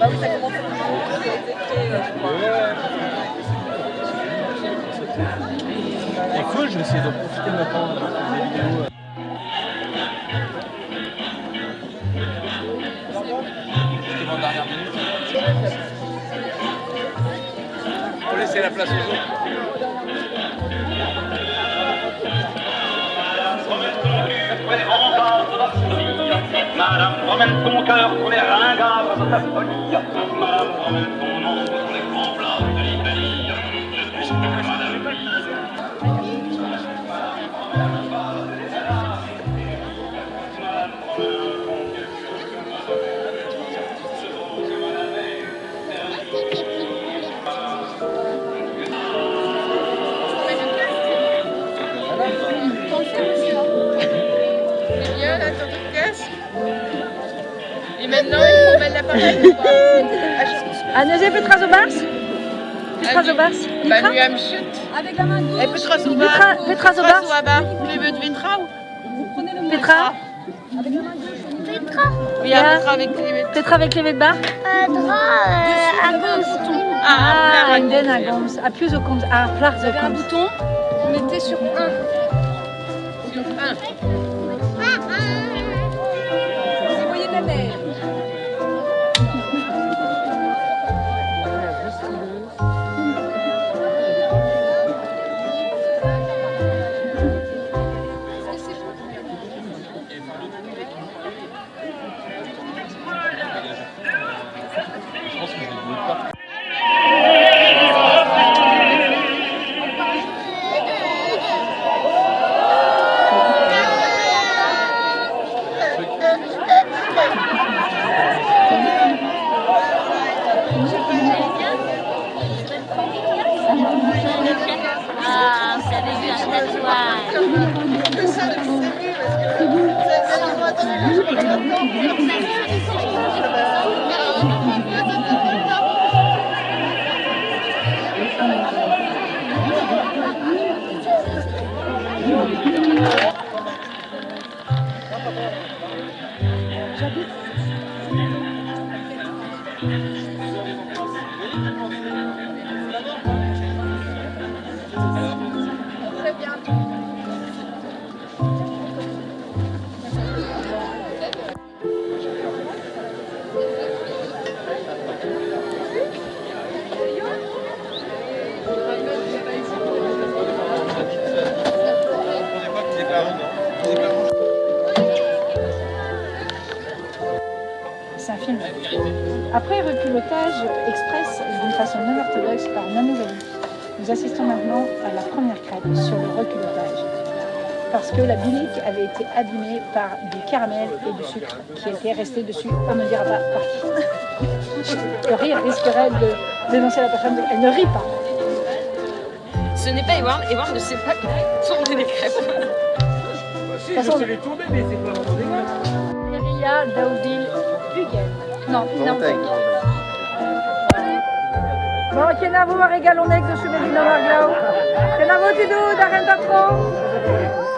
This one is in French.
Bah oui, ça commence à été créé, je crois. C'est cool, je vais essayer d'en profiter maintenant des vidéos. Justement, dernière minute. Faut laisser la place aux autres. Madame, promène ton cœur pour les ringards de ta folie. Madame, promène ton nom pour les grands blancs de l'Italie. Je suis Madame. Et maintenant, il faut mettre l'appareil ou pas? Anneze Petra Zobars? Petra Zobars? Bah, nu am chute. Avec la main gauche. Et Petra Zobars. Petra Zobars? Klevet Vitra ou? Petra? Petra? Oui, à Petra avec Klevet. Petra avec les bar? Dra à gauche. Ah, en den à Goms. À plus au compte. À Plar de Un bouton, on était sur 1. Sur 1. Vous voyez de la mer. Je pense que je vais jouer pas. Ah, vous avez vu un tatouage. C'est un film. Après reculotage express d'une façon non orthodoxe par Nanou Valli, nous assistons maintenant à la première crête sur le reculotage. Parce que la bilique avait été abîmée par du caramel et du sucre qui était resté dessus, on ne dira pas par qui. Le rire risquerait de dénoncer la personne, elle ne rit pas. Ce n'est pas Ewan, Ewan ne sait pas tourner les crêpes. Si, je sais les tourner, mais c'est pas vraiment des crêpes. Maria Daudil Hugel. Non, Nantek. Bon, kenavo a regalonnek zo chumeli na marglau. Kenavo tidou, d'arrête pas trop.